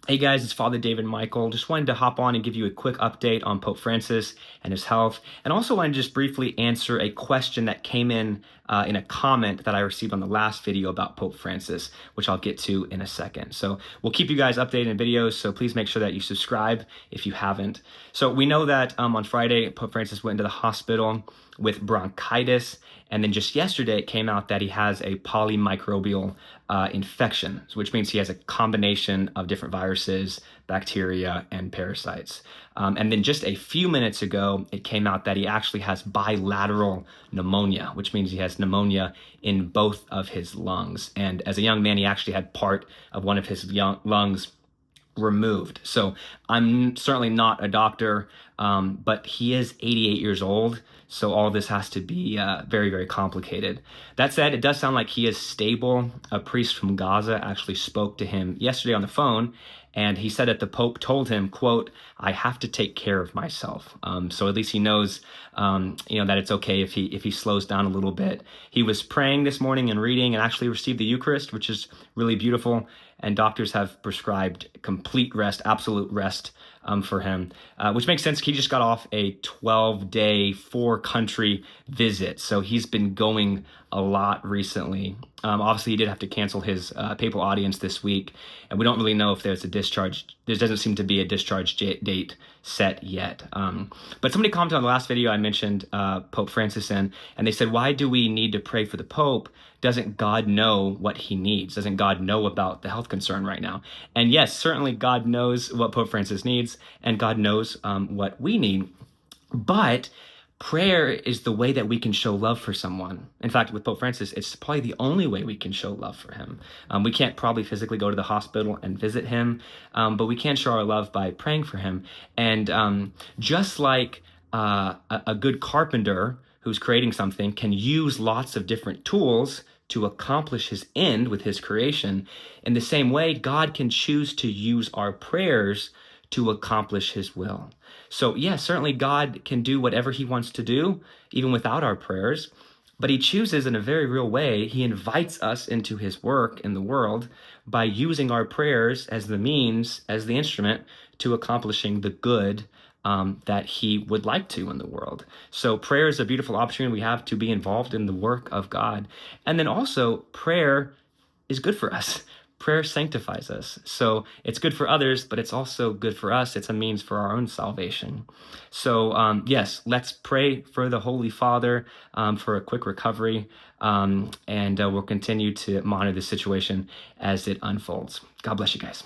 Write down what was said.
Hey guys, it's Father David Michael. Just wanted to hop on and give you a quick update on Pope Francis and his health, and also wanted to just briefly answer a question that came in a comment that I received on the last video about Pope Francis, which I'll get to in a second. So we'll keep you guys updated in videos, so please make sure that you subscribe if you haven't. So we know that on Friday, Pope Francis went into the hospital with bronchitis, and then just yesterday it came out that he has a polymicrobial infection, which means he has a combination of different viruses, bacteria, and parasites. And then just a few minutes ago, it came out that he actually has bilateral pneumonia, which means he has pneumonia in both of his lungs. And as a young man, he actually had part of one of his lungs removed. So I'm certainly not a doctor, but he is 88 years old. So all this has to be very, very complicated. That said, it does sound like he is stable. A priest from Gaza actually spoke to him yesterday on the phone, and he said that the Pope told him, quote, "I have to take care of myself." So at least he knows, that it's okay if he slows down a little bit. He was praying this morning and reading, and actually received the Eucharist, which is really beautiful. And doctors have prescribed complete rest, absolute rest for him, which makes sense. He just got off a 12-day, 4-country visit. So he's been going a lot recently. Obviously, he did have to cancel his papal audience this week, and we don't really know if there's a discharge. There doesn't seem to be a discharge date set yet. But somebody commented on the last video I mentioned Pope Francis in, and they said, why do we need to pray for the Pope? Doesn't God know what he needs? Doesn't God know about the health concern right now? And yes, certainly God knows what Pope Francis needs, and God knows what we need. But prayer is the way that we can show love for someone. In fact, with Pope Francis, it's probably the only way we can show love for him. We can't probably physically go to the hospital and visit him, but we can show our love by praying for him. And just like a good carpenter who's creating something can use lots of different tools to accomplish his end with his creation, in the same way, God can choose to use our prayers to accomplish his will. So yes, certainly God can do whatever he wants to do, even without our prayers, but he chooses in a very real way. He invites us into his work in the world by using our prayers as the means, as the instrument to accomplishing the good that he would like to in the world. So prayer is a beautiful opportunity we have to be involved in the work of God. And then also prayer is good for us. Prayer sanctifies us. So it's good for others, but it's also good for us. It's a means for our own salvation. So yes, let's pray for the Holy Father for a quick recovery. And we'll continue to monitor the situation as it unfolds. God bless you guys.